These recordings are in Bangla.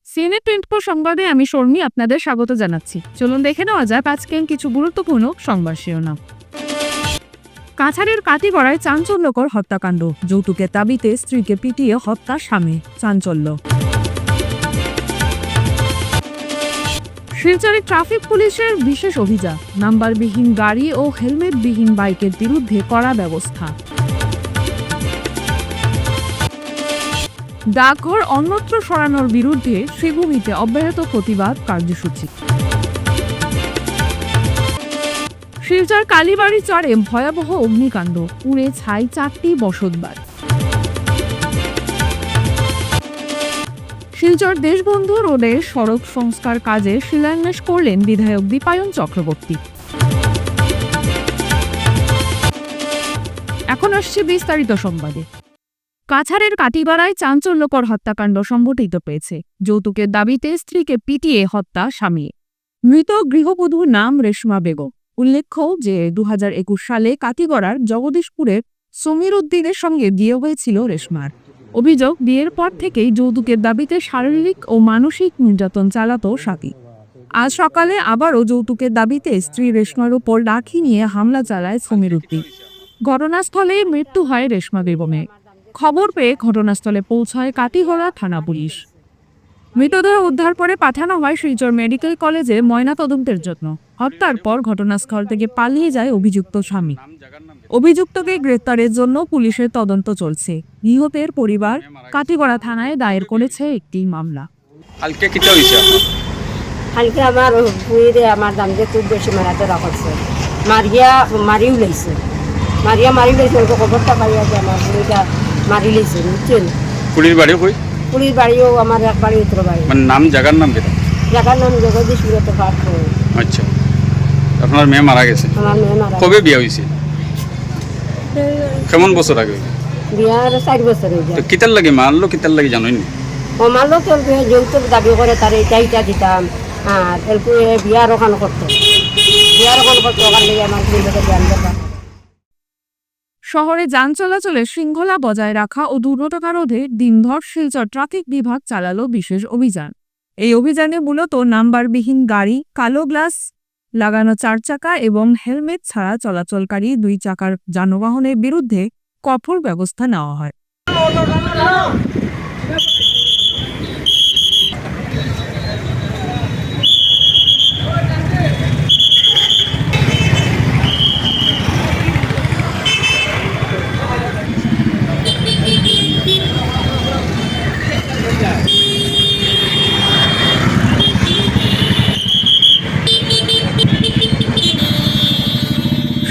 সিনেট 24 সংবাদে আমি শর্মী আপনাদের স্বাগত জানাচ্ছি। চলুন দেখে নেওয়া যায় আজকের কিছু গুরুত্বপূর্ণ সংবাদ শিরোনাম। কাছাড়ের কাটিগড়ায় চাঞ্চল্যকর হত্যাকাণ্ড, যৌতুকের দাবিতে স্ত্রীকে পিটিয়ে হত্যা স্বামী, চাঞ্চল্য। শিলচরে ট্রাফিক পুলিশের বিশেষ অভিযান, নাম্বারবিহীন গাড়ি ও হেলমেটবিহীন বাইকের বিরুদ্ধে কড়া ব্যবস্থা। ডাকঘর অন্যত্র সরানোর বিরুদ্ধে শ্রীভূমিতে অব্যাহত প্রতিবাদ কার্যসূচি। শিলচর কালীবাড়ি চরে ভয়াবহ অগ্নিকাণ্ড, পুড়ে ছাই 4টি বসতবাড়ি। শিলচর দেশবন্ধু রোডে সড়ক সংস্কার কাজে শিলান্যাস করলেন বিধায়ক দীপায়ন চক্রবর্তী। এখন আসছে বিস্তারিত সংবাদে। কাছাড়ের কাটিগড়ায় চাঞ্চল্যকর হত্যাকাণ্ড সংঘটিত হয়েছে। যৌতুকের দাবিতে স্ত্রীকে পিটিয়ে হত্যা স্বামী। মৃত গৃহবধূর নাম রেশমা বেগম। উল্লেখ্য যে 2021 সালে কাটিগড়ার জগদীশপুরের সমীর উদ্দিনের সঙ্গে বিয়ে হয়েছিল রেশমার। অভিযোগ, বিয়ের পর থেকেই যৌতুকের দাবিতে শারীরিক ও মানসিক নির্যাতন চালাতো স্বামী। আজ সকালে আবারও যৌতুকের দাবিতে স্ত্রী রেশমার উপর লাঠি নিয়ে হামলা চালায় সমীর উদ্দিন। ঘটনাস্থলে মৃত্যু হয় রেশমা বেগমের। খবর পেয়ে ঘটনাস্থলে পৌঁছায় কাটিগড়া থানা পুলিশ। মৃতদেহ উদ্ধার করে পাঠানো হয় শিলচর মেডিকেল কলেজে ময়নাতদন্তের জন্য। হত্যার পর ঘটনাস্থল থেকে পালিয়ে যায় অভিযুক্ত স্বামী। অভিযুক্তকে গ্রেপ্তারের জন্য পুলিশের তদন্ত চলছে। নিহতের পরিবার কাটিগড়া থানায় দায়ের করেছে একটি মামলা। কালকে কিটা হইছে? কালকে আমার বুড়িরে আমার দামকে খুব বেশি মারাতে রাখছে, মারিও লাইছে, মারি লাইছে। ওকে খবরটা পাইয়া যে আমার বুড়িটা মারি লাইছে, বুঝছেন? পুলিশ বাড়িও কই? পুলিশ বাড়িও আমার এক বাড়ি উত্তর বাড়ি। মানে নাম জায়গার নাম কেটা? জায়গার নাম জগদীশপুর তো পাঠ। আচ্ছা, আপনার মেয়ে মারা গেছে? আমার মেয়ে মারা। কবে বিয়ে হয়েছে? কেমন বছর আগে? বিয়ার 4 বছর হয়ে যায়। তো কিতার লাগে মারলো, কিতার লাগে জানোই নি? ও মারলো চলবে, যৌতুক দাবি করে তার এইটা দিতাম। আর এরপরে বিয়ার ওখান করতো, ওখান থেকে আমার পুলিশকে জ্ঞান দিতাম। শহরে যান চলাচলে শৃঙ্খলা বজায় রাখা ও দুর্ঘটনা রোধে দিনভর শিলচর ট্রাফিক বিভাগ চালালো বিশেষ অভিযান। এই অভিযানে মূলত নাম্বারবিহীন গাড়ি, কালো গ্লাস লাগানো 4 চাকা এবং হেলমেট ছাড়া চলাচলকারী 2 চাকার যানবাহনের বিরুদ্ধে কঠোর ব্যবস্থা নেওয়া হয়।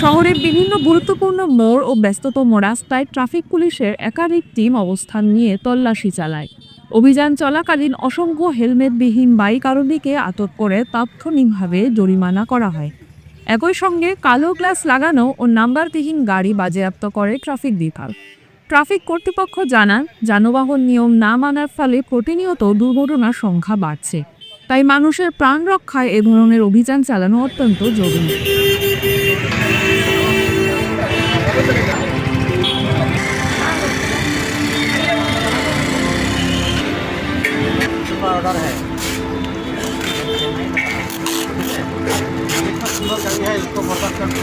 শহরের বিভিন্ন গুরুত্বপূর্ণ মোড় ও ব্যস্ততম রাস্তায় ট্রাফিক পুলিশের একাধিক টিম অবস্থান নিয়ে তল্লাশি চালায়। অভিযান চলাকালীন অসংখ্য হেলমেটবিহীন বাইক আরোহীকে আটক করে তাৎক্ষণিকভাবে জরিমানা করা হয়। একই সঙ্গে কালো গ্লাস লাগানো ও নাম্বারবিহীন গাড়ি বাজেয়াপ্ত করে ট্রাফিক বিভাগ। ট্রাফিক কর্তৃপক্ষ জানান, যানবাহন নিয়ম না মানার ফলে প্রতিনিয়ত দুর্ঘটনার সংখ্যা বাড়ছে। তাই মানুষের প্রাণ রক্ষায় এ ধরনের অভিযান চালানো অত্যন্ত জরুরি। ऑर्डर है, सुंदर गाड़ी है, इसको बर्बाद करके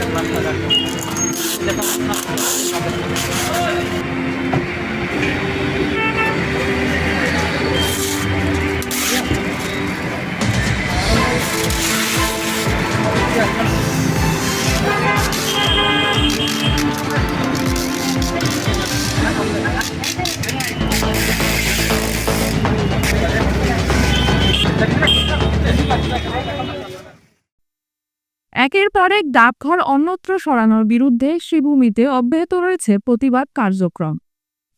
একের পর এক ডাকঘর অন্যত্র সরানোর বিরুদ্ধে শ্রীভূমিতে অব্যাহত রয়েছে প্রতিবাদ কার্যক্রম।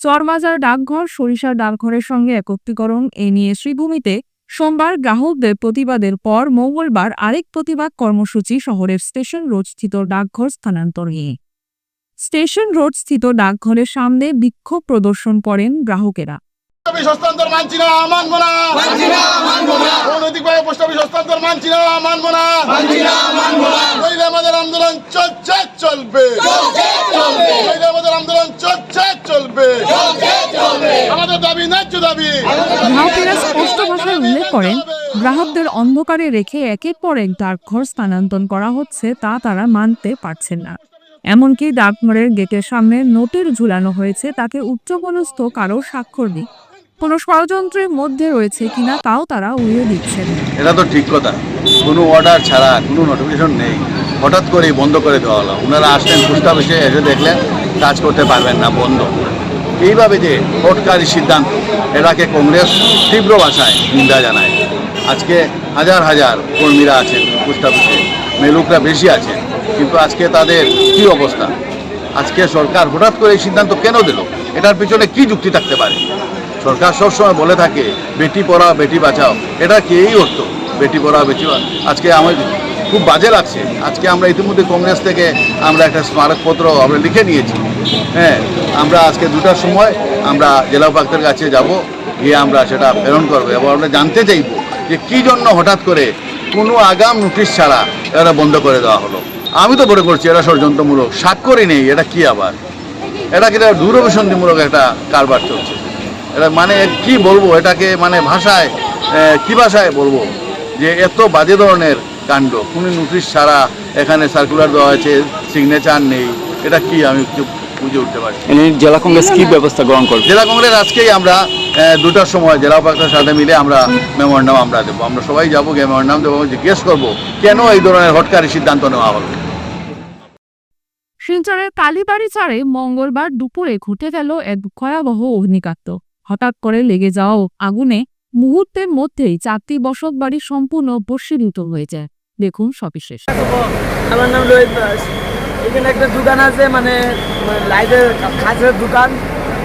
চরবাজার ডাকঘর সরিষার ডাকঘরের সঙ্গে একত্রীকরণ এ নিয়ে শ্রীভূমিতে সোমবার গ্রাহকদের প্রতিবাদের পর মঙ্গলবার আরেক প্রতিবাদ কর্মসূচি শহরের স্টেশন রোড স্থিত ডাকঘর স্থানান্তর নিয়ে। স্টেশন রোড স্থিত ডাকঘরের সামনে বিক্ষোভ প্রদর্শন করেন গ্রাহকেরা। হস্তান্তর মানছি না, মানবো না, অনৈতিকভাবে পোস্ট অফিস হস্তান্তর মানছি না, মানবো না, আমাদের আন্দোলন চলবে, আমাদের আন্দোলন চলছে। চলবে আমাদের দাবি ন্যায্য দাবি। গ্রাহকেরা স্পষ্ট ভাষায় উল্লেখ করেন, গ্রাহকদের অন্ধকারে রেখে একের পর এক ডাকঘর স্থানান্তর করা হচ্ছে তা তারা মানতে পারছেন না। এমনকি ডাকঘরের গেটের সামনে নোটিশ ঝুলানো হয়েছে, তাকে উচ্চপদস্থ কারো স্বাক্ষর নেই। কোনো ষড়যন্ত্রের মধ্যে রয়েছে কিনা তাও তারা উড়িয়ে দিচ্ছেন। এটা তো ঠিক কথা, কোনো অর্ডার ছাড়া কোনো নোটিফিকেশন নেই, হঠাৎ করেই বন্ধ করে দেওয়া হলো। ওনারা আসলেন পোস্ট অফিসে, এসে দেখলেন কাজ করতে পারবেন না, বন্ধ। এইভাবে যে হটকারী সিদ্ধান্ত, এটাকে কংগ্রেস তীব্র ভাষায় নিন্দা জানায়। আজকে হাজার হাজার কর্মীরা আছেন পোস্ট অফিসে, মেলুকরা বেশি আছে, কিন্তু আজকে তাদের কি অবস্থা? আজকে সরকার হঠাৎ করে এই সিদ্ধান্ত কেন দিল? এটার পিছনে কি যুক্তি থাকতে পারে? সরকার সবসময় বলে থাকে বেটি পড়াও বেটি বাঁচাও, এটা কি এই অর্থ বেটি পড়াও বেটি? আজকে আমার খুব বাজে লাগছে। আজকে আমরা ইতিমধ্যে কংগ্রেস থেকে আমরা একটা স্মারকপত্র আমরা লিখে নিয়েছি। হ্যাঁ, আমরা আজকে 2টার সময় আমরা জেলা উপায়ুক্তের কাছে যাব, গিয়ে আমরা সেটা প্রেরণ করবো এবং আমরা জানতে চাইব যে কী জন্য হঠাৎ করে কোনো আগাম নোটিশ ছাড়া এটা বন্ধ করে দেওয়া হলো। আমি তো মনে করছি এটা ষড়যন্ত্রমূলক, স্বাক্ষরই নেই, এটা কি আবার? এটা কিন্তু দূরভিসন্ধিমূলক একটা কারবার চলছে। এটা মানে কি বলবো, এটাকে মানে ভাষায় কি ভাষায় বলবো যে এত বাজে ধরনের কাণ্ড। কোনো নোটিশ ছাড়া এখানে সার্কুলার দেওয়া হয়েছে, সিগনেচার নেই, এটা কি আমি কিছু বুঝে উঠতে পারছি। জেলা কংগ্রেস কি ব্যবস্থা গ্রহণ করবে? জেলা কংগ্রেস আজকেই আমরা 2টার সময় জেলা উপায়ুক্তের সাথে মিলে আমরা মেমোরেন্ডাম আমরা দেবো। আমরা সবাই যাবো, গিয়ে মেমোরেন্ডাম দেবো, জিজ্ঞেস করবো কেন এই ধরনের হটকারী সিদ্ধান্ত নেওয়া হলো। শিলচরের কালীবাড়িচারে মঙ্গলবার দুপুরে ঘটে গেল এক ভয়াবহ অগ্নিকাণ্ড। হঠাৎ করে লেগে যাওয়া আগুনে মুহূর্তের মধ্যেই 4টি বসত বাড়ি সম্পূর্ণ ভস্মীভূত হয়ে যায়। দেখুন সবিশেষ। আমার নাম রোহিত দাস। এখানে একটা দোকান আছে, মানে লাইটের খাঁচের দোকান।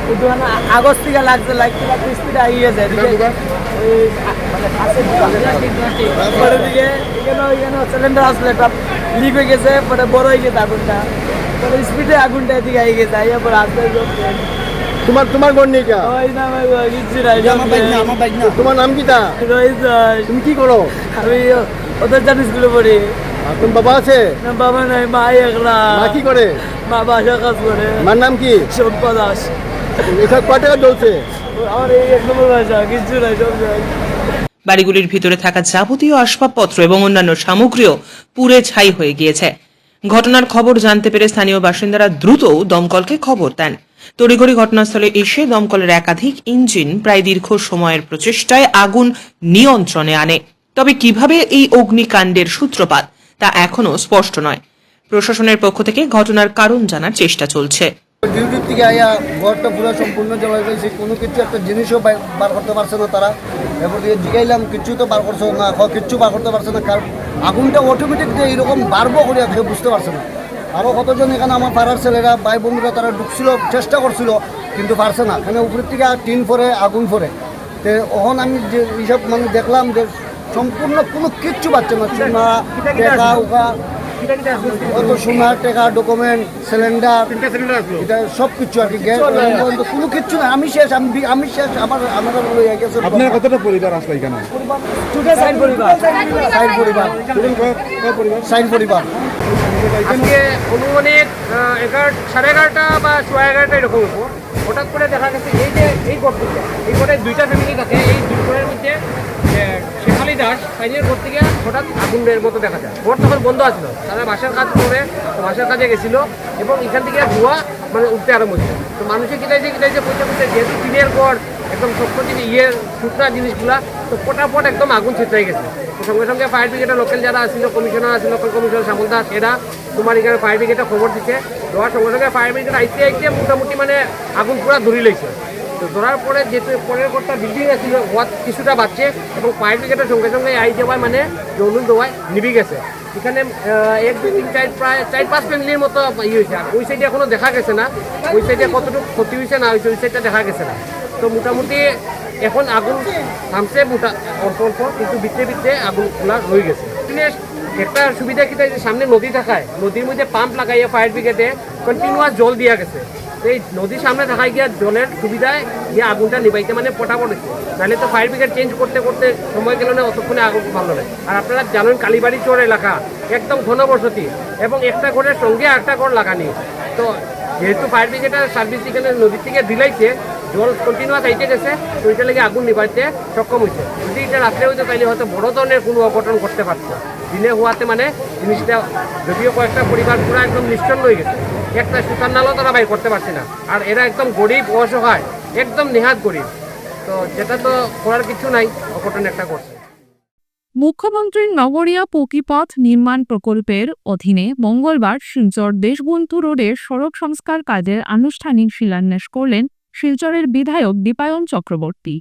ওই দোকানে আগস্ট থেকে লাগতে স্পিডে এগিয়ে যায়। ওই মানে খাঁচের দোকান পরে দিকে এখানে সিলিন্ডার আসলে একটা লিক হয়ে গেছে, পরে বড় হয়ে গেছে আগুনটা, পরে স্পিডে আগুনটা এদিকে এগিয়ে গেছে। এরপর আস্তে তোমার বোন নেই কা? ওই নাম কিচ্ছু নাই। তোমার নাম কি তা? রোহিত দাস। তুমি কি করো? আমি ওদের জানি স্কুলে পড়ি। আর তোমার বাবা আছে? না, বাবা নাই, মা একলা। মা কি করে? মা বাসা কাজ করে। মার নাম কি? শম্পা দাস। এসব কয় টাকা চলছে? আমার এই 1 নম্বর বাসা, কিচ্ছু নাই, সব নাই। বাড়িগুলির ভিতরে থাকা যাবতীয় আসবাবপত্র এবং অন্যান্য সামগ্রীও পুড়ে ছাই হয়ে গিয়েছে। ঘটনার খবর জানতে পেরে স্থানীয় বাসিন্দারা দ্রুত দমকলকে খবর দেন। তড়িঘড়ি ঘটনাস্থলে এসে দমকলের একাধিক ইঞ্জিন প্রায় দীর্ঘ সময়ের প্রচেষ্টায় আগুন নিয়ন্ত্রণে আনে। তবে কিভাবে এই অগ্নিকাণ্ডের সূত্রপাত তা এখনো স্পষ্ট নয়। প্রশাসনের পক্ষ থেকে ঘটনার কারণ জানার চেষ্টা চলছে। ডিউটির থেকে আয়া ঘরটা পুরো সম্পূর্ণ জমা গেছে, কোনো কিছু একটা জিনিসও বার করতে পারছে না তারা। এরপর দিয়ে জিগাইলাম, কিচ্ছু তো বার করছে না, কিচ্ছু বার করতে পারছে না। কারণ আগুনটা অটোমেটিক যে এইরকম বাড়বো করে কেউ বুঝতে পারছে না। আরও কতজন এখানে আমার পাড়ার ছেলেরা ভাই বন্ধুরা তারা ঢুকছিল, চেষ্টা করছিল, কিন্তু পারছে না। এখানে উপরের থেকে টিন পরে আগুন পরে। তো ওখান আমি যে এইসব মানে দেখলাম যে সম্পূর্ণ কোনো কিচ্ছু পাচ্ছে না। সোনা টেকা ওকা, কত সোনা টেকা, ডকুমেন্ট, সিলিন্ডার, এটা সব কিছু আর কি। গ্যাস কোনো কিচ্ছু না। আমি শেষ, আমি শেষ। আমার আপনার কতটা পরিবার আসলো এখানে? সাইড পরিবার। আজকে অনুমানিক 11:30 বা 11:15 এরকম উপর হঠাৎ করে দেখা গেছে এই ঘরটিতে, এই ঘরে 2টা ফ্যামিলি থাকে। এই 2 ঘরের মধ্যে শেখালি দাস সাইনের ঘর থেকে হঠাৎ আগুনের মতো দেখা যায়। ঘর তখন বন্ধ আছিল, তারা বাসার কাজ করে বাসার কাজে গেছিল এবং এখান থেকে ধোঁয়া মানে উঠতে আরম্ভ হচ্ছে। তো মানুষে কিটাইছে পয়সা যেহেতু টিনের ঘর একদম শক্ত শুকনা জিনিসগুলা, তো পটাপট একদম আগুন ছিটরাই গেছে। তো সঙ্গে সঙ্গে ফায়ার ব্রিগেডের লোকাল যারা আসছিল, কমিশনার আছে, লোকাল কমিশনার শ্যামল দাস, এরা তোমার এখানে ফায়ার ব্রিগেডে খবর দিচ্ছে। দেওয়ার সঙ্গে সঙ্গে ফায়ার ব্রিগেড আইতে মোটামুটি মানে আগুন পুরা ধরে লইছে। তো ধরার পরে যেহেতু পরের ঘরটা বিল্ডিং আছিল, হওয়ার কিছুটা বাড়ছে এবং ফায়ার ব্রিগেডের সঙ্গে সঙ্গে আই দেওয়ায় মানে জৌলুন দেওয়ায় নিভি গেছে। এখানে 1, 2, 3, 4 প্রায় 4-5 ফ্যামিলির মতো হয়েছে। আর ওই সাইডে এখনো দেখা গেছে না, ওই সাইডে কতটুকু ক্ষতি হয়েছে না হয়েছে ওই সাইডটা দেখা গেছে না। তো মোটামুটি এখন আগুন থামছে অল্প অল্প, কিন্তু ভিতরে আগুন খোলা রয়ে গেছে। একটা সুবিধা কি যে সামনে নদী থাকায় নদীর মধ্যে পাম্প লাগাইয়া ফায়ার ব্রিগেডে কন্টিনিউয়াস জল দিয়া গেছে। তো এই নদীর সামনে থাকায় গিয়া জলের সুবিধায় গিয়ে আগুনটা নিবাইতে মানে পটাপট হচ্ছে। নাহলে তো ফায়ার ব্রিগেড চেঞ্জ করতে সময় গেল না, অতক্ষণে আগুন ভালো নয়। আর আপনারা জানেন কালীবাড়ি চর এলাকা একদম ঘনবসতি এবং একটা ঘরের সঙ্গে একটা ঘর লাগানি। তো যেহেতু ফায়ার ব্রিগেডের সার্ভিস এখানে নদীর থেকে দিলাইছে, জল কন্টিনিউয়াস আইতে গেছে, তো ওইটা লেগে আগুন নিভাইতে সক্ষম হয়েছে। যদি এটা রাত্রে হইতে তাইলে হয়তো বড় ধরনের কোনো অঘটন করতে পারতো। দিনে হওয়াতে মানে জিনিসটা যদিও কয়েকটা পরিবার পুরো একদম নিশ্চন্ন হয়ে গেছে, একটা সুতার নালও তারা বাই করতে পারছে না। আর এরা একদম গরিব, অসহায়, একদম নেহাত গরিব, তো যেটা তো করার কিছু নাই, অঘটন একটা করছে। মুখ্যমন্ত্রীর নগরিয়া পকিপথ নির্মাণ প্রকল্পের অধীনে মঙ্গলবার শিলচর দেশবন্ধু রোডের সড়ক সংস্কার কাজের আনুষ্ঠানিক শিলান্যাস করলেন শিলচরের বিধায়ক দীপায়ন চক্রবর্তী।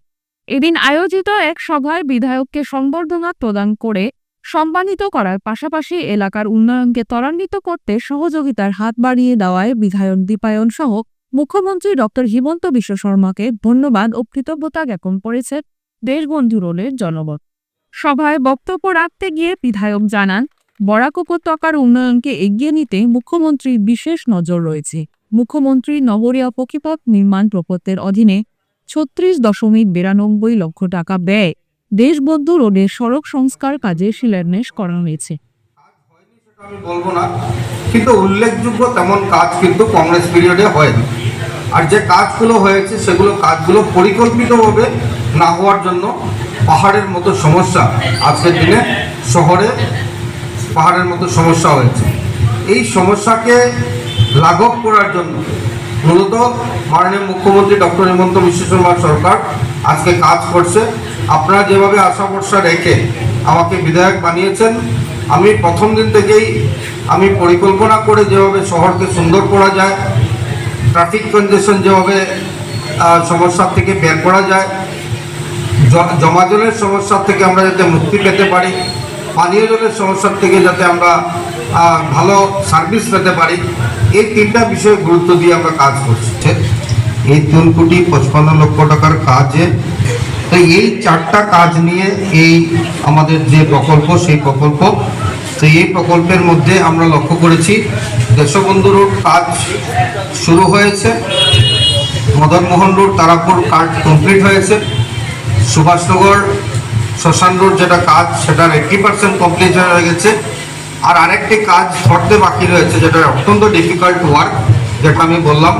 এদিন আয়োজিত এক সভায় বিধায়ককে সংবর্ধনা প্রদান করে সম্মানিত করার পাশাপাশি এলাকার উন্নয়নকে ত্বরান্বিত করতে সহযোগিতার হাত বাড়িয়ে দেওয়ায় বিধায়ক দীপায়ন সহ মুখ্যমন্ত্রী ডক্টর হিমন্ত বিশ্ব শর্মাকে ধন্যবাদ ও কৃতজ্ঞতা জ্ঞাপন করেছে দেশবন্ধু রোডের জনগণ। সভায় বক্তব্য রাখতে গিয়ে বিধায়ক জানান, বরাক উপত্যকার উন্নয়নকে এগিয়ে নিতে মুখ্যমন্ত্রীর বিশেষ নজর রয়েছে। মুখ্যমন্ত্রী নগরিয়া পকিপথ নির্মাণ প্রকল্পের অধীনে ৩৬.৯২ লক্ষ টাকা ব্যয় দেশবন্ধু রোডের সড়ক সংস্কার কাজে শিলান্যাস করা হয়েছে। আমি বলবো না, কিন্তু উল্লেখযোগ্য তেমন কাজ কিন্তু কংগ্রেস পিরিয়ডে হয়নি। আর যে কাজগুলো হয়েছে সেগুলো কাজগুলো পরিকল্পিতভাবে না হওয়ার জন্য পাহাড়ের মতো সমস্যা আজকের দিনে শহরে পাহাড়ের মতো সমস্যা হয়েছে। এই সমস্যাকে লাঘব করার জন্য মূলত মাননীয় মুখ্যমন্ত্রী ডক্টর হিমন্ত বিশ্ব শর্মা সরকার আজকে কাজ করছে। আপনারা যেভাবে আশা ভরসা রেখে আমাকে বিধায়ক বানিয়েছেন, আমি প্রথম দিন থেকেই আমি পরিকল্পনা করে যেভাবে শহরকে সুন্দর করা যায়, ট্রাফিক কনজেশন যেভাবে সমস্যা থেকে বের করা যায়, জমা জলের সমস্যা থেকে আমরা যাতে মুক্তি পেতে পারি, পানীয় জলের সমস্যার থেকে যাতে আমরা ভালো সার্ভিস পেতে পারি, এই তিনটা বিষয়ে গুরুত্ব দিয়ে আমরা কাজ করছি। এই 3.55 লক্ষ টাকার কাজে তো এই 4টা কাজ নিয়ে এই আমাদের যে প্রকল্প, সেই প্রকল্প, তো এই প্রকল্পের মধ্যে আমরা লক্ষ্য করেছি দেশবন্ধু রোড কাজ শুরু হয়েছে, মদনমোহন রোড তারাপুর কাজ কমপ্লিট হয়েছে, সুভাষনগর শ্মশান রোড যেটা কাজ সেটার 80% কমপ্লিট হয়ে গেছে। আর আরেকটি কাজ ধরতে বাকি রয়েছে যেটা অত্যন্ত ডিফিকাল্ট ওয়ার্ক, যেটা আমি বললাম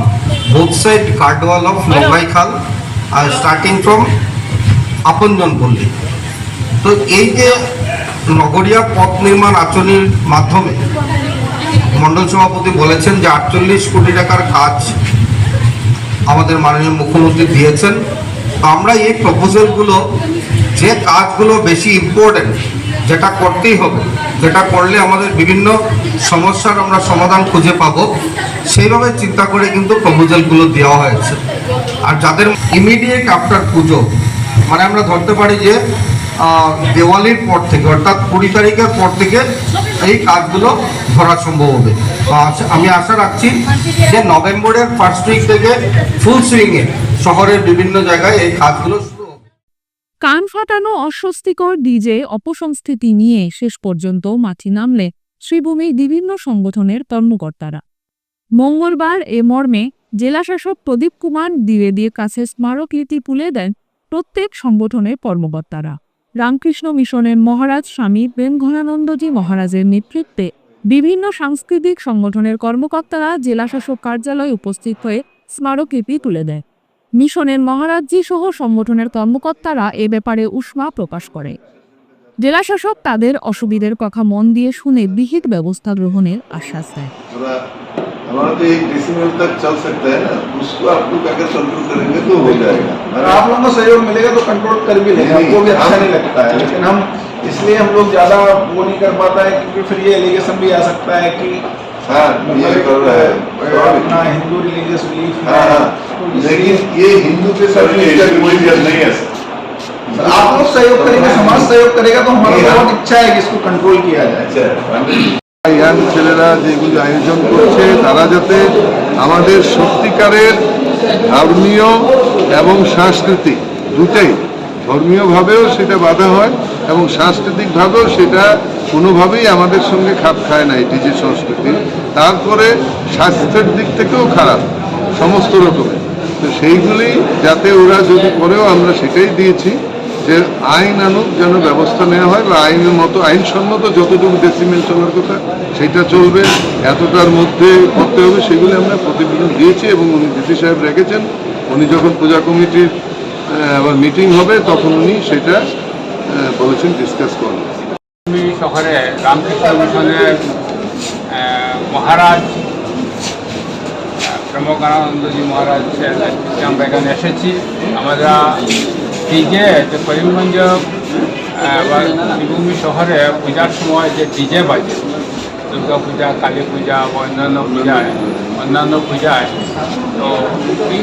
both side guard wall of Longai খাল আর স্টার্টিং ফ্রম আপনজন পল্লী। তো এই যে নগরিয়া পথ নির্মাণ আঁচনির মাধ্যমে মণ্ডল সভাপতি বলেছেন যে 48 কোটি টাকার কাজ আমাদের মাননীয় মুখ্যমন্ত্রী দিয়েছেন। তো আমরা এই প্রপোজালগুলো, যে কাজগুলো বেশি ইম্পর্টেন্ট, যেটা করতেই হবে, যেটা করলে আমাদের বিভিন্ন সমস্যার আমরা সমাধান খুঁজে পাবো, সেইভাবে চিন্তা করে কিন্তু প্রপোজালগুলো দেওয়া হয়েছে। আর যাদের ইমিডিয়েট আফটার পুজো, মানে আমরা ধরতে পারি যে দেওয়ালির পর থেকে অর্থাৎ 20 তারিখের পর থেকে এই কাজগুলো ধরা সম্ভব হবে। আমি আশা রাখছি যে নভেম্বরের ফার্স্ট উইক থেকে ফুল সুইংয়ে শহরের বিভিন্ন জায়গায় এই কাজগুলো শুরু হবে। কান ফাটানো অস্বস্তিকর ডিজে অপসংস্কৃতি নিয়ে শেষ পর্যন্ত মাঠে নামলে শ্রীভূমির বিভিন্ন সংগঠনের কর্মকর্তারা। মঙ্গলবার এ মর্মে জেলাশাসক প্রদীপ কুমার দ্বিবেদীর কাছে স্মারকলিপি তুলে দেন প্রত্যেক সংগঠনের কর্মকর্তারা। রামকৃষ্ণ মিশনের মহারাজ স্বামী প্রেমঘনানন্দজি মহারাজের নেতৃত্বে বিভিন্ন সাংস্কৃতিক সংগঠনের কর্মকর্তারা জেলাশাসক কার্যালয়ে উপস্থিত হয়ে স্মারকলিপি তুলে দেয়। মিশনের মহারাজজি সহ সংগঠনের কর্মকর্তারা এ ব্যাপারে উষ্মা প্রকাশ করে। জেলাশাসক তাদের অসুবিধার কথা মন দিয়ে শুনে বিহিত ব্যবস্থা গ্রহণের আশ্বাস দেয়। हमारा तो 1 डेसिमल तक चल सकता है ना, उसको आप लोग अगर कंट्रोल करेंगे तो हो जाएगा। आप लोगों को सहयोग मिलेगा तो कंट्रोल कर भी लेंगे, हमको भी अच्छा नहीं लगता है, लेकिन हम इसलिए हम लोग ज़्यादा वो नहीं कर पाता है क्योंकि फिर ये एलिगेशन भी आ सकता है कि ये कर रहा है अपना हिंदू रिलीजियस बिलीफ। लेकिन ये हिंदू के साथ कोई नहीं है। आप लोग सहयोग करेंगे, समाज सहयोग करेगा तो हमारा बहुत इच्छा है कि इसको कंट्रोल किया जाए। ইয়াং ছেলেরা যেগুলো আয়োজন করছে তারা যাতে আমাদের সত্যিকারের ধর্মীয় এবং সাংস্কৃতিক দুটাই, ধর্মীয়ভাবেও সেটা বাধা হয় এবং সাংস্কৃতিকভাবেও সেটা কোনোভাবেই আমাদের সঙ্গে খাপ খায় না, এটি যে সংস্কৃতি। তারপরে স্বাস্থ্যের দিক থেকেও খারাপ সমস্ত রকমের। তো সেইগুলি যাতে ওরা যদি করেও আমরা সেটাই দিয়েছি যে আইন আনুক, যেন ব্যবস্থা নেওয়া হয় বা আইনের মতো আইনসম্মত যতটুকু ডেসিমেল চলার কথা সেটা চলবে, এতটার মধ্যে করতে হবে, সেগুলি আমরা প্রতিবেদন দিয়েছি এবং উনি ডিসি সাহেব রেখেছেন। উনি যখন পূজা কমিটির আবার মিটিং হবে তখন উনি সেটা বলেছেন ডিসকাস করবেন। শহরে রামকৃষ্ণ মিশনের মহারাজ প্রমোকানন্দজি মহারাজ আমরা এখানে এসেছি। আমরা ডিজে যে করিমগঞ্জ বা বীরভূমি শহরে পূজার সময় যে ডিজে বাজে, দুর্গা পূজা, কালী পূজা বা অন্যান্য পূজায়, তো এই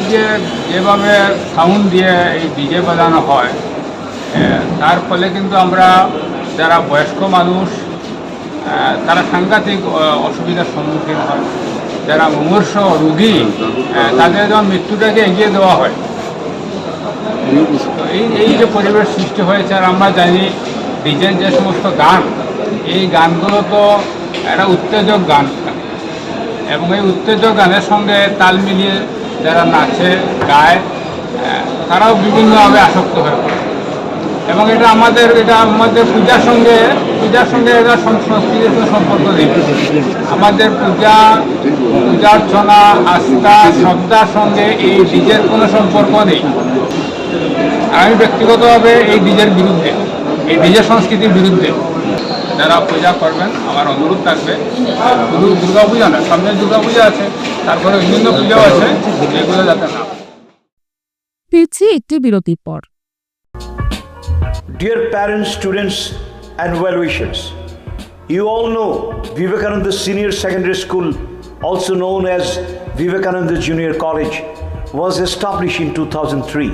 যেভাবে সাউন্ড দিয়ে এই ডিজে বাজানো হয়, তার ফলে কিন্তু আমরা যারা বয়স্ক মানুষ তারা সাংঘাতিক অসুবিধার সম্মুখীন হয়। যারা মুমূর্ষ রোগী তাদের যেমন মৃত্যুটাকে এগিয়ে দেওয়া হয়। তো এই যে পরিবেশ সৃষ্টি হয়েছে, আর আমরা জানি ডিজের যে সমস্ত গান, এই গানগুলো তো একটা উত্তেজক গান, এবং এই উত্তেজক গানের সঙ্গে তাল মিলিয়ে যারা নাচে গায় তারাও বিভিন্নভাবে আসক্ত হয়ে পড়ে। এবং এটা আমাদের পূজার সঙ্গে এটা সংস্কৃতির কোনো সম্পর্ক নেই। আমাদের পূজার্চনা, আস্থা, শ্রদ্ধার সঙ্গে এই ডিজের কোনো সম্পর্ক নেই। আমি ব্যক্তিগতভাবে এই ডিজের বিরুদ্ধে, এই ডিজের সংস্কৃতির বিরুদ্ধে। যারা পূজা করবেন আমার অনুরোধ থাকবে, শুধু দুর্গা পূজা না, সামনে দুর্গা পূজা আছে, তারপরে বিভিন্ন পূজাও আছে, এগুলো যাতে না। ফিরছি একটি বিরতির পর। Dear parents, students and well-wishers, you all know Vivekananda Senior Secondary School, also known as Vivekananda Junior College, was established in 2003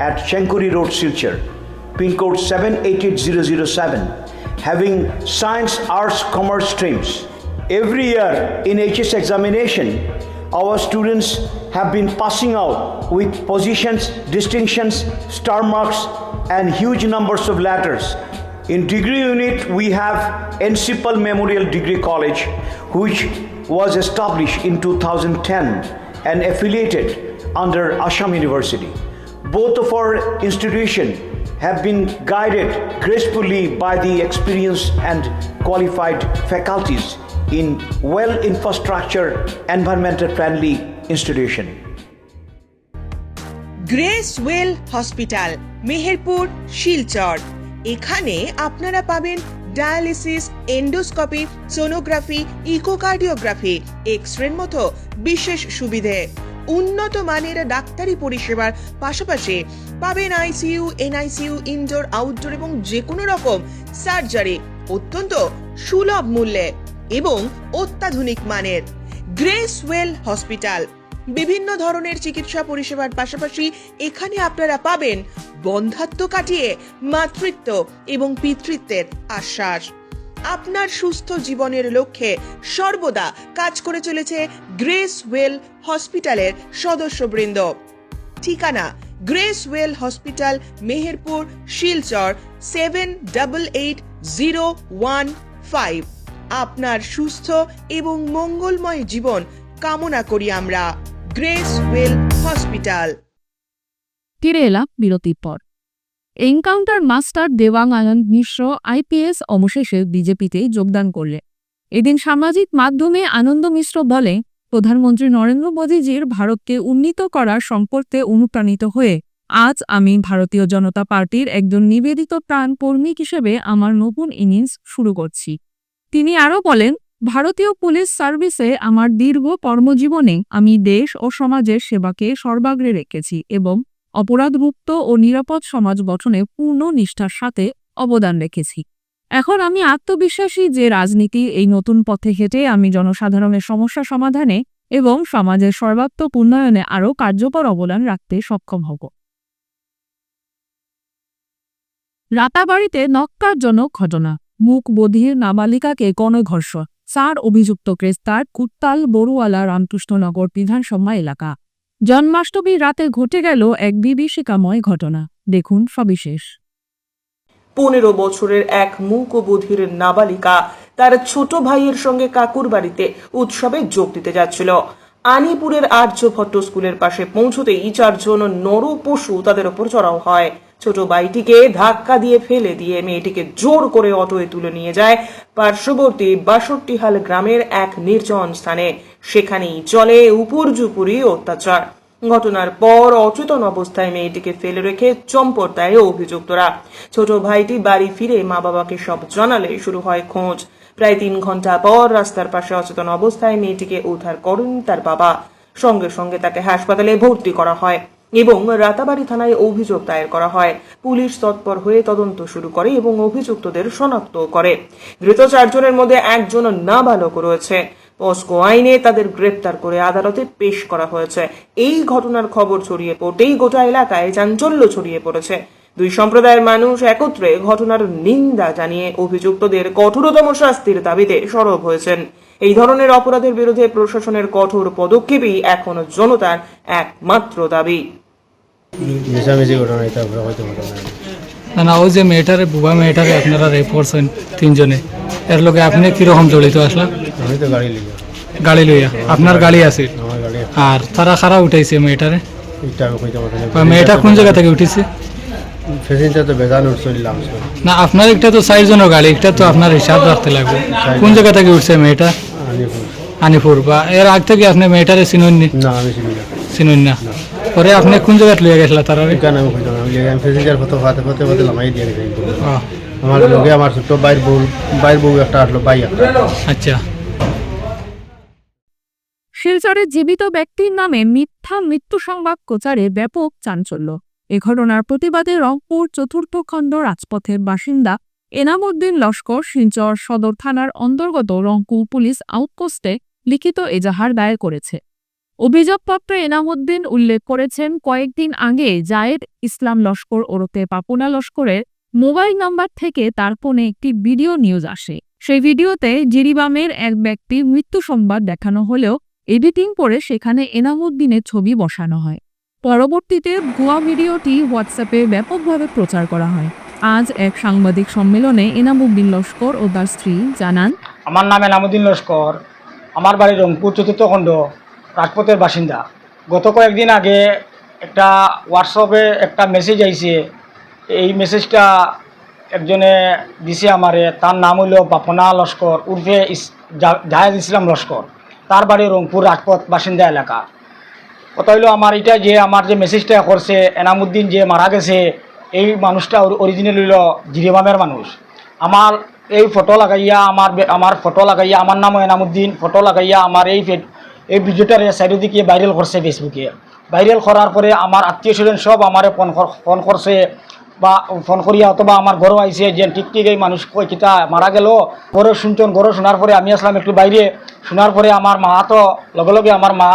at Chenkuri Road, Silchar, pin code 788007, having science, arts, commerce streams. Every year in HS examination, our students have been passing out with positions, distinctions, star marks and huge numbers of letters. In degree unit, we have Encipal Memorial Degree College, which was established in 2010 and affiliated under Assam University. Both of our institutions have been guided gracefully by the experienced and qualified faculties in well-infrastructure, environmental-friendly institution. Grace well hospital, Meherpur, Silchar. এখানে আপনারা পাবেন ডায়ালিসিস, এন্ডোস্কোপি, সোনোগ্রাফি, ইকোকার্ডিওগ্রাফি, এক্স-রের মতো বিশেষ সুবিধে। উন্নত মানের ডাক্তারি পরিষেবার পাশাপাশি পাবেন আইসিইউ, এনআইসিইউ, ইনডোর, আউটডোর এবং যে কোনো রকম সার্জারি অত্যন্ত সুলভ মূল্যে এবং অত্যাধুনিক মানের। গ্রেস ওয়েল হসপিটাল বিভিন্ন ধরনের চিকিৎসা পরিষেবার পাশাপাশি এখানে আপনারা পাবেন বন্ধ্যাত্ব কাটিয়ে মাতৃত্ব এবং পিতৃত্বের আশ্বাস। আপনার সুস্থ জীবনের লক্ষ্যে সর্বদা কাজ করে চলেছে গ্রেস ওয়েল হসপিটালের সদস্যবৃন্দ। ঠিকানা grace well hospital, Meherpur, Silchar 788015। আপনার সুস্থ এবং মঙ্গলময় জীবন কামনা করি আমরা। Grace well hospital. ফিরে এলাম বিরতির পর। এনকাউন্টার মাস্টার দেওয়াং আনন্দ মিশ্র আইপিএস অবশেষে বিজেপিতে যোগদান করলেন। এদিন সামাজিক মাধ্যমে আনন্দ মিশ্র বলে, প্রধানমন্ত্রী নরেন্দ্র মোদীজির ভারতকে উন্নীত করার সম্পর্কে অনুপ্রাণিত হয়ে আজ আমি ভারতীয় জনতা পার্টির একজন নিবেদিত প্রাণ কর্মী হিসেবে আমার নতুন ইনিংস শুরু করছি। তিনি আরও বলেন, ভারতীয় পুলিশ সার্ভিসে আমার দীর্ঘ কর্মজীবনে আমি দেশ ও সমাজের সেবাকে সর্বাগ্রে রেখেছি এবং অপরাধমুক্ত ও নিরাপদ সমাজ গঠনে পূর্ণ নিষ্ঠার সাথে অবদান রেখেছি। এখন আমি আত্মবিশ্বাসী যে রাজনীতির এই নতুন পথে হেঁটে আমি জনসাধারণের সমস্যা সমাধানে এবং সমাজের সর্বাত্মক উন্নয়নে আরও কার্যকর অবদান রাখতে সক্ষম হব। রাতাবাড়িতে ন্যক্কারজনক ঘটনা, মুখ বধির নাবালিকাকে গণধর্ষণ, 4 অভিযুক্ত গ্রেপ্তার, কুত্তাল বড়ুয়ালা রামকৃষ্ণনগর বিধানসভা এলাকা। জন্মাষ্টমীর রাতে ঘটে গেল এক বিভীষিকাময় ঘটনা। দেখুন সবিশেষ। 15 বছরের এক মূক ও বধির নাবালিকা তার ছোট ভাইয়ের সঙ্গে কাকুর বাড়িতে উৎসবে যোগ দিতে যাচ্ছিল। আনিপুরের আর্য ভট্ট স্কুলের পাশে পৌঁছতেই 4 জন নরপশু তাদের ওপর চড়াও হয়। ছোট বাইটিকে ধাক্কা দিয়ে ফেলে দিয়ে মেয়েটিকে জোর করে অটোয় তুলে নিয়ে যায় পার্শ্ববর্তী 62হাল গ্রামের এক নির্জন স্থানে। সেখানেই চলে উপর্যুপুরি অত্যাচার। ঘটনার পর অচেতন অবস্থায় মেয়েটিকে ফেলে রেখে চম্পট দেয় অভিযুক্তরা। ছোট ভাইটি বাড়ি ফিরে মা বাবাকে সব জানালে শুরু হয় খোঁজ। প্রায় 3 ঘন্টা পর রাস্তার পাশে অচেতন অবস্থায় মেয়েটিকে উদ্ধার করেন তার বাবা। সঙ্গে সঙ্গে তাকে হাসপাতালে ভর্তি করা হয় এবং রাতাবাড়ি থানায় অভিযোগ দায়ের করা হয়। পুলিশ তৎপর হয়ে তদন্ত শুরু করে এবং অভিযুক্তদের শনাক্ত করে। ধৃত 4 জনের মধ্যে 1 জন নাবালক রয়েছে। পস্কো আইনে তাদের গ্রেপ্তার করে আদালতে পেশ করা হয়েছে। এই ঘটনার খবর ছড়িয়ে পড়তেই গোটা এলাকায় চাঞ্চল্য ছড়িয়ে পড়েছে। 2 সম্প্রদায়ের মানুষ একত্রে ঘটনার নিন্দা জানিয়ে অভিযুক্তদের কঠোরতম শাস্তির দাবিতে সরব হয়েছেন। এই ধরনের অপরাধের বিরুদ্ধে প্রশাসনের কঠোর পদক্ষেপই এখন জনতার একমাত্র দাবি। না ওই যে মেয়েটারে বুবা মেয়েটারে আপনারা রেপ করছেন 3 জনে, এর লগে আপনি কিরকম জড়িত আসলা? আমি তো গাড়ি লইয়া আপনার গাড়ি আছে? আর তারা খারা উঠাইছে মেয়েটারে? মেয়েটা কোন জায়গা থেকে উঠিছে? না আপনার একটা তো 4 জনের গাড়ি, একটা তো আপনার হিসাব রাখতে লাগবে। কোন জায়গা থেকে উঠছে মেয়েটা? আনিপুর। বা এর আগ থেকে আপনি মেয়েটারে চিনুন নি? না আমি চিনুন না। পরে আপনি কোন জায়গায় লইয়া গেছিলা তারা? আমার লগে আমার ছোট বাইর বউ একটা আসলো, বাই একটা। আচ্ছা। শিলচরে জীবিত ব্যক্তির নামে মিথ্যা মৃত্যু সংবাদ প্রচারে ব্যাপক চাঞ্চল্য। এ ঘটনার প্রতিবাদে রংপুর 4র্থ খণ্ড রাজপথের বাসিন্দা এনামুদ্দিন লস্কর শিলচর সদর থানার অন্তর্গত রংপুর পুলিশ আউটপোস্টে লিখিত এজাহার দায়ের করেছে। অভিযোগপত্রে এনামুদ্দিন উল্লেখ করেছেন, কয়েকদিন আগে জায়েদ ইসলাম লস্কর ওরফে পাপুনা লস্করের মোবাইল নাম্বার থেকে তার ফোনে একটি ভিডিও নিউজ আসে। সেই ভিডিওতে জিরিবামের এক ব্যক্তির মৃত্যু সংবাদ দেখানো হলেও এডিটিং করে সেখানে এনামুদ্দিনের ছবি বসানো হয়। পরবর্তীতে ভুয়া ভিডিওটি হোয়াটসঅ্যাপে ব্যাপকভাবে প্রচার করা হয়। আজ এক সাংবাদিক সম্মেলনে এনামুদ্দিন লস্কর ও তার স্ত্রী জানান, আমার নাম এনামুদ্দিন লস্কর, আমার বাড়ি রংপুর 4র্থ খণ্ড রাজপথের বাসিন্দা। গত কয়েকদিন আগে একটা হোয়াটসঅ্যাপে একটা মেসেজ আইছে। এই মেসেজটা একজনে দিছে আমারে। তার নাম হইল পাপনা লস্কর উর্ফে জায়েদ ইসলাম লস্কর। তার বাড়ি রংপুর রাজপথ বাসিন্দা এলাকা। কথা হইল আমার এটা যে আমার যে মেসেজটা করছে এনামুদ্দিন যে মারা গেছে, এই মানুষটা অরিজিনাল হইল জিরিবামের মানুষ। আমার এই ফটো লাগাইয়া আমার ফটো লাগাইয়া আমার নাম এনামুদ্দিন ফটো লাগাইয়া আমার এই ভিডিওটারে চারিদিকে ভাইরাল করছে ফেসবুকে। ভাইরাল করার পরে আমার আত্মীয় স্বজন সব আমারে ফোন করছে বা ফোন করিয়া অথবা আমার ঘরও আইছে যে ঠিক এই মানুষ কই কিতা মারা গেল। ঘরে শুনছেন, ঘরে শোনার পরে আমি আসলাম একটু বাইরে। শোনার পরে আমার মা তো লগে লগে আমার মা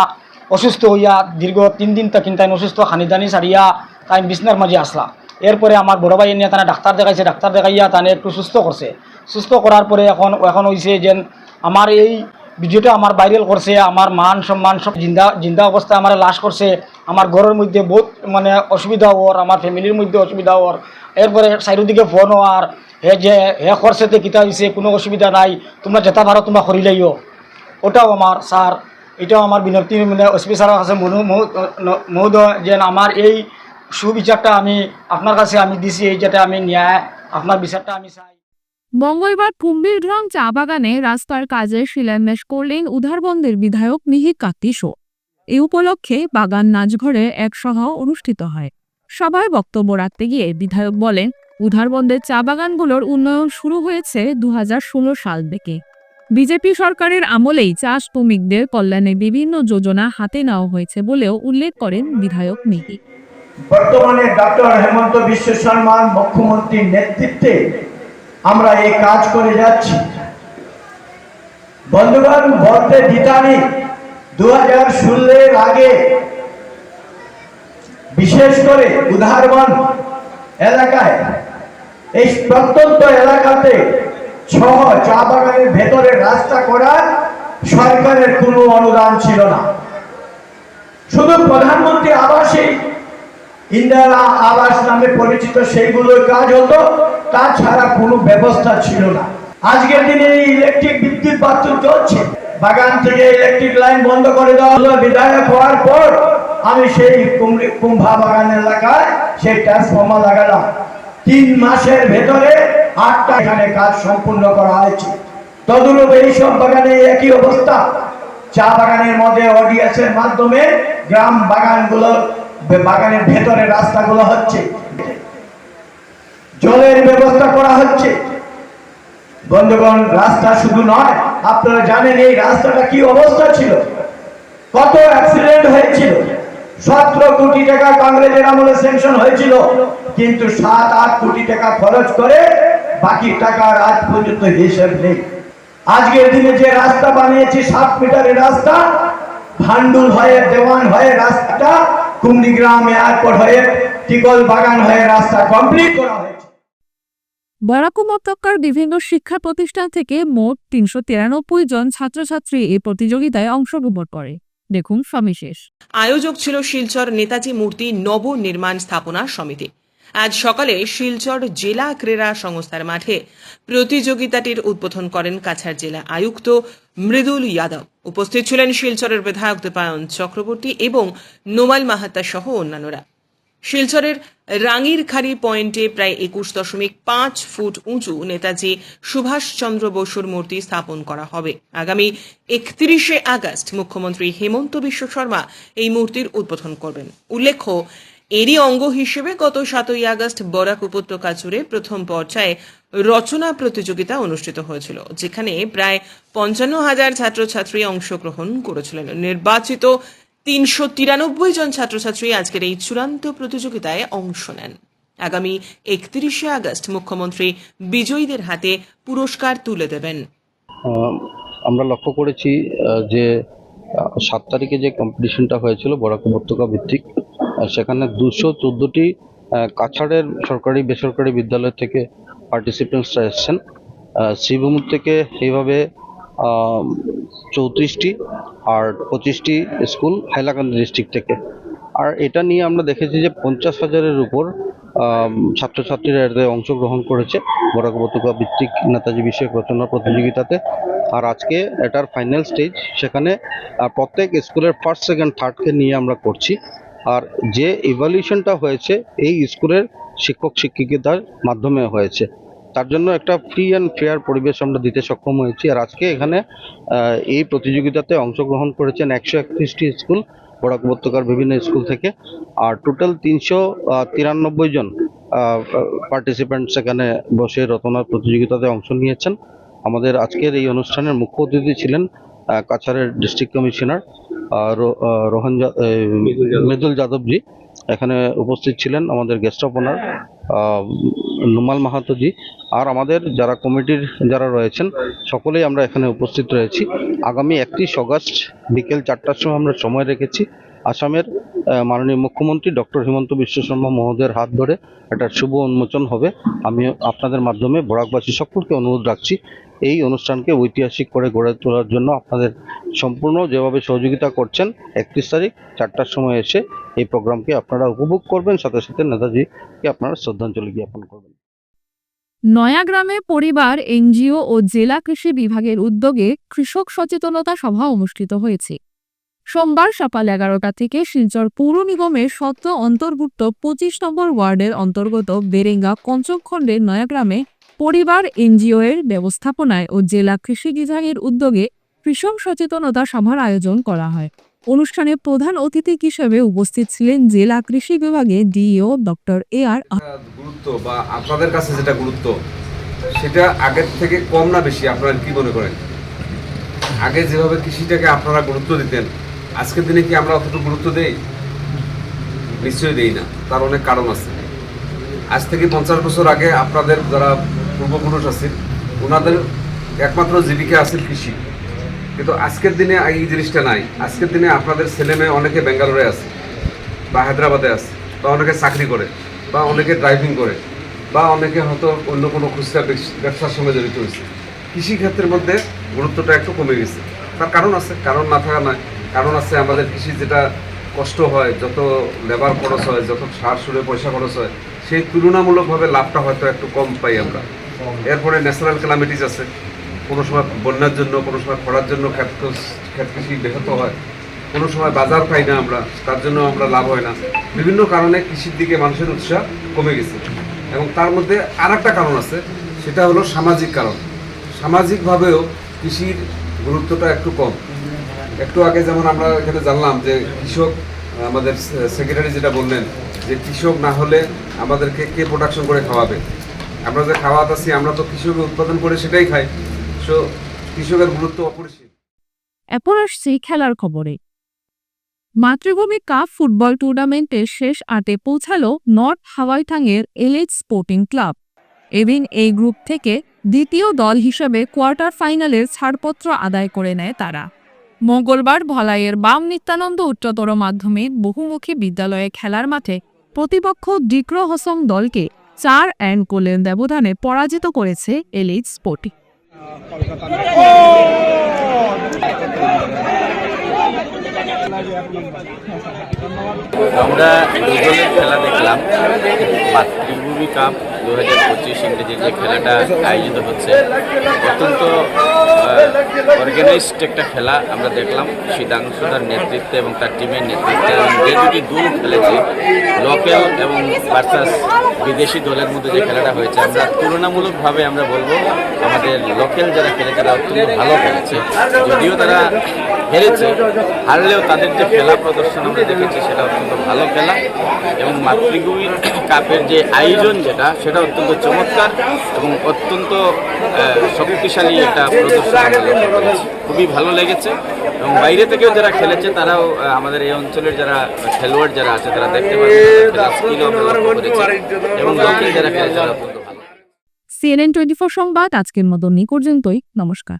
অসুস্থ হইয়া দীর্ঘ 3 দিন তা কিন্তু অসুস্থ, খানিদানি সারিয়া তাই বিছনার মাঝে আসলাম। এরপরে আমার বড় ভাই নিয়ে তারা ডাক্তার দেখাইছে, ডাক্তার দেখাইয়া তানে একটু সুস্থ করছে। সুস্থ করার পরে এখন হয়েছে যে আমার এই ভিডিওটা আমার ভাইরাল করছে। আমার মান সম্মান সব জিন্দা অবস্থায় আমার লাশ করছে। আমার ঘরের মধ্যে বহুত মানে অসুবিধা হওয়ার, আমার ফ্যামিলির মধ্যে অসুবিধা হওয়ার। এরপরে চারিদিকে ফোন হওয়ার হে করছে তো কিতা হয়েছে, কোনো অসুবিধা নাই, তোমরা যেটা পারো তোমরা করিলাইও। ওটাও আমার স্যার, এটাও আমার বিনতি মানে এসপি স্যারের কাছে মহোদয় যে আমার এই সুবিচারটা আমি আপনার কাছে আমি দিছি, এই যেটা আমি ন্যায় আপনার বিচারটা আমি চাই। মঙ্গলবার কুম্ভীরগ্রাম চা বাগানে রাস্তার কাজে শিলান্যাস করলেন উধারবন্দের বিধায়ক মিহির কার্তি শো। এই উপলক্ষে বাগান নাচঘরে এক সভা অনুষ্ঠিত হয়। সভায় বক্তব্য রাখতে গিয়ে বিধায়ক বলেন, উধারবন্দের চা বাগানগুলোর উন্নয়ন শুরু হয়েছে 2016 সাল থেকে। বিজেপি সরকারের আমলেই চা শ্রমিকদের কল্যাণে বিভিন্ন যোজনা হাতে নেওয়া হয়েছে বলেও উল্লেখ করেন বিধায়ক মিহির। বর্তমানে ডক্টর হেমন্ত বিশ্ব শর্মার মুখ্যমন্ত্রীর নেতৃত্বে আমরা এই কাজ করে যাচ্ছি। বন্ধুগণ, বলতে দিতানি 2016 আগে বিশেষ করে উধারবন এলাকায় এই প্রত্যন্ত এলাকাতে চা বাগানের ভেতরে রাস্তা করার সরকারের কোনো অনুদান ছিল না। শুধু প্রধানমন্ত্রী আবাসে ইন্দিরা আবাস নামে পরিচিত সেইগুলোর কাজ হতো, তাছাড়া কোনো ব্যবস্থা ছিল না। আজকের দিনে ইলেকট্রিক বিদ্যুৎ বাথরুম চলছে, বাগান থেকে ইলেকট্রিক লাইন বন্ধ করে দেওয়া হলো। বিধায়ক হওয়ার পর আমি সেই কুম্ভা বাগান এলাকায় সেই ট্রান্সফর্মার লাগালাম। 3 মাসের ভেতরে 8টা এখানে কাজ সম্পূর্ণ করা হয়েছে। তদুরূপ এইসব বাগানে একই অবস্থা। চা বাগানের মধ্যে ওডিএস এর মাধ্যমে গ্রাম বাগানের ভেতরে রাস্তাগুলো হচ্ছে, জলের ব্যবস্থা করা হচ্ছে। বন্ধুগণ, রাস্তা শুধু নয়, আপনারা জানেন এই রাস্তাটা কি অবস্থা ছিল, কত অ্যাক্সিডেন্ট হয়েছিল। 17 কোটি টাকা কংগ্রেসের আমলে স্যাংশন হয়েছিল, কিন্তু 7-8 কোটি টাকা খরচ করে বাকি টাকার আজ পর্যন্ত হিসাব নেই। আজকের দিনে যে রাস্তা বানিয়েছি 7 মিটারের রাস্তা, ভান্ডুল হয়ে দেওয়ান হয়ে রাস্তাটা কুমড়িগ্রাম এয়ারপোর্ট হয়ে টিকল বাগান হয়ে রাস্তা কমপ্লিট করা হয়েছে। বরাক উপত্যকার বিভিন্ন শিক্ষা প্রতিষ্ঠান থেকে মোট 393 জন ছাত্রছাত্রী এই প্রতিযোগিতায় অংশগ্রহণ করে। দেখুন সবিশেষ। আয়োজক ছিল শিলচর নেতাজি মূর্তি নবনির্মাণ স্থাপনা সমিতি। আজ সকালে শিলচর জেলা ক্রীড়া সংস্থার মাঠে প্রতিযোগিতাটির উদ্বোধন করেন কাছাড় জেলা আয়ুক্ত মৃদুল যাদব। উপস্থিত ছিলেন শিলচরের বিধায়ক দীপায়ন চক্রবর্তী এবং নোমাল মাহাতা সহ অন্যান্যরা। শিলচরের রাঙ্গিরখাড়ি পয়েন্টে প্রায় 21.5 ফুট উঁচু নেতাজি সুভাষচন্দ্র বসুর মূর্তি স্থাপন করা হবে। আগামী 31শে আগস্ট মুখ্যমন্ত্রী হেমন্ত বিশ্ব শর্মা এই মূর্তির উদ্বোধন করবেন। উল্লেখ্য, এরই অঙ্গ হিসেবে গত 7ই আগস্ট বরাক উপত্যকা জুড়ে প্রথম পর্যায়ে রচনা প্রতিযোগিতা অনুষ্ঠিত হয়েছিল, যেখানে প্রায় 55,000 ছাত্রছাত্রী অংশগ্রহণ করেছিলেন। নির্বাচিত 393 জন ছাত্রছাত্রী আজকের এই চূড়ান্ত প্রতিযোগিতায় অংশ নেন। আগামী 31শে আগস্ট মুখ্যমন্ত্রী বিজয়ীদের হাতে পুরস্কার তুলে দেবেন। আমরা লক্ষ্য করেছি যে 7 তারিখে যে কম্পিটিশনটা হয়েছিল বরাক উপত্যকা ভিত্তিক, সেখানে 214টি কাছাড়ের সরকারি বেসরকারি বিদ্যালয় থেকে পার্টিসিপেন্টসরা এসছেন। শ্রীভূমি থেকে এইভাবে 34টি আর 25টি স্কুল হাইলাকান্দি ডিস্ট্রিক্ট থেকে। আর এটা নিয়ে আমরা দেখেছি যে 50,000-এর উপর ছাত্রছাত্রীরা এতে অংশগ্রহণ করেছে বরাক উপত্যকা ভিত্তিক নেতাজি বিষয়ক রচনা প্রতিযোগিতাতে। আর আজকে এটার ফাইনাল স্টেজ, সেখানে প্রত্যেক স্কুলের ফার্স্ট সেকেন্ড থার্ডকে নিয়ে আমরা করছি। আর যে ইভ্যালুয়েশনটা হয়েছে এই স্কুলের শিক্ষক শিক্ষিকাদের মাধ্যমে হয়েছে, তার জন্য একটা ফ্রি অ্যান্ড ফেয়ার পরিবেশ আমরা দিতে সক্ষম হয়েছি। আর আজকে এখানে এই প্রতিযোগিতাতে অংশগ্রহণ করেছেন 131টি স্কুল বরাক উপত্যকার বিভিন্ন স্কুল থেকে। আর টোটাল 393 জন পার্টিসিপেন্ট সেখানে বসে রচনা প্রতিযোগিতাতে অংশ নিয়েছেন। আমাদের আজকের এই অনুষ্ঠানের মুখ্য অতিথি ছিলেন কাছাড়ের ডিস্ট্রিক্ট কমিশনার মৃদুল যাদবজি। এখানে উপস্থিত ছিলেন আমাদের গেস্ট অফ অনার নোমাল মাহাতোজি। আর আমাদের যারা কমিটির যারা রয়েছেন সকলেই আমরা এখানে উপস্থিত রয়েছি। আগামী 31 আগস্ট বিকেল 4টার সময় আমরা সময় রেখেছি। আসামের মাননীয় মুখ্যমন্ত্রী ডক্টর হেমন্ত বিশ্ব শর্মা মহোদয়ের হাত ধরে একটা শুভ উন্মোচন হবে। আমি আপনাদের মাধ্যমে বরাকবাসী সকলকে অনুরোধ রাখছি এই অনুষ্ঠানকে ঐতিহাসিক করে গড়ে তোলার জন্য আপনাদের সম্পূর্ণ যেভাবে সহযোগিতা করছেন 31 তারিখ 4টার সময় এসে এই প্রোগ্রামকে আপনারা উপভোগ করবেন, সাথে সাথে নেতাজিকে আপনারা শ্রদ্ধাঞ্জলি জ্ঞাপন করবেন। নয়াগ্রামে পরিবার, এনজিও ও জেলা কৃষি বিভাগের উদ্যোগে কৃষক সচেতনতা সভা অনুষ্ঠিত হয়েছে। সোমবার সকাল 11টা থেকে শিলচর পৌর নিগমের সদ্য অন্তর্ভুক্ত 25 নম্বর ওয়ার্ডের অন্তর্গত বেরেঙ্গা পঞ্চমখণ্ডের নয়াগ্রামে পরিবার, এনজিও এর ব্যবস্থাপনায় ও জেলা কৃষি বিভাগের উদ্যোগে কৃষক সচেতনতা সভার আয়োজন করা হয়। অনুষ্ঠানে প্রধান অতিথি হিসেবে উপস্থিত ছিলেন জেলা কৃষি বিভাগের ডিইও ডক্টর AR গুরুত্ব বা আপনাদের কাছে যেটা গুরুত্ব সেটা আগের থেকে কম না বেশি, আপনারা কি মনে করেন? আগে যেভাবে কৃষিটাকে আপনারা গুরুত্ব দিতেন, আজকের দিনে কি আমরা অতটুকু গুরুত্ব দেই? নিশ্চয়ই দেই না। তার অনেক কারণ আছে। আজ থেকে 50 বছর আগে আপনাদের যারা পূর্বপুরুষ আছেন ওনাদের একমাত্র জীবিকা আছে কৃষি, কিন্তু আজকের দিনে এই জিনিসটা নাই। আজকের দিনে আপনাদের ছেলে মেয়ে অনেকে বেঙ্গালোরে আছে বা হায়দ্রাবাদে আছে, বা অনেকে চাকরি করে, বা অনেকে ড্রাইভিং করে, বা অনেকে হয়তো অন্য কোনো খুচরা ব্যবসার সঙ্গে জড়িত হয়েছে। কৃষিক্ষেত্রের মধ্যে গুরুত্বটা একটু কমে গেছে। তার কারণ আছে, কারণ না থাকা নয়। কারণ আছে আমাদের কৃষি যেটা কষ্ট হয়, যত লেবার খরচ হয়, যত সার সুরে পয়সা খরচ হয়, সেই তুলনামূলকভাবে লাভটা হয়তো একটু কম পাই আমরা। এরপরে ন্যাচারাল ক্যালামিটিস আছে, কোনো সময় বন্যার জন্য, কোনো সময় খরার জন্য ক্ষেত কৃষি ব্যাহত হয়, কোনো সময় বাজার পাই না আমরা, তার জন্য আমরা লাভ হয় না। বিভিন্ন কারণে কৃষির দিকে মানুষের উৎসাহ কমে গেছে। এবং তার মধ্যে আর একটা কারণ আছে, সেটা হলো সামাজিক কারণ। সামাজিকভাবেও কৃষির গুরুত্বটা একটু কম। একটু আগে যেমন আমরা এখানে জানলাম যে কৃষক, আমাদের সেক্রেটারি যেটা বললেন যে কৃষক না হলে আমাদেরকে কে প্রোডাকশন করে খাওয়াবে। আমরা যে খাওয়াতাছি আমরা তো কৃষকের উৎপাদন করে সেটাই খাই। সো কৃষকের গুরুত্ব অপরিসীম। এখন আসছি খেলার খবরে। মাতৃভূমি কাপ ফুটবল টুর্নামেন্টের শেষ আটে পৌঁছালো নর্থ হাওয়াইথাংয়ের এলএইচ স্পোর্টিং ক্লাব। এদিন এই গ্রুপ থেকে দ্বিতীয় দল হিসেবে কোয়ার্টার ফাইনালের ছাড়পত্র আদায় করে নেয় তারা। মঙ্গলবার ভলাইয়ের বাম নিত্যানন্দ উচ্চতর মাধ্যমিক বহুমুখী বিদ্যালয়ে খেলার মাঠে প্রতিপক্ষ ডিক্র হসং দলকে 4 গোলের ব্যবধানে পরাজিত করেছে এলএইচ স্পোর্টিং। আমরা দুজনের খেলা দেখলাম। মাতৃভূমি কাপ 2025 ইংরেজির যে খেলাটা আয়োজিত হচ্ছে, অত্যন্ত অর্গানাইজড একটা খেলা আমরা দেখলাম। শীতাংশুদার নেতৃত্বে এবং তার টিমের নেতৃত্বে যে দুটি দল খেলেছে, লোকাল এবং ভার্সাস বিদেশি দলের মধ্যে যে খেলাটা হয়েছে, আমরা তুলনামূলকভাবে আমরা বলবো আমাদের লোকাল যারা খেলেছে তারা অত্যন্ত ভালো খেলেছে। যদিও তারা হেরেছে, হারলেও তাদের যে খেলা প্রদর্শন আমরা দেখেছি সেটা অত্যন্ত ভালো খেলা। এবং মাতৃভূমি কাপের যে আয়োজন সেটা অত্যন্ত চমৎকার এবং অত্যন্ত শক্তিশালী একটা প্রদর্শন আমরা লক্ষ্য করেছি। খুবই ভালো লেগেছে। এবং বাইরে থেকেও যারা খেলেছে তারাও আমাদের এই অঞ্চলের যারা খেলোয়াড় যারা আছে তারা দেখতে পাবে এবং লোকাল যারা খেলেছে তারা অত্যন্ত ভালো। CNN24 সংবাদ আজকের মতো এই পর্যন্তই। নমস্কার।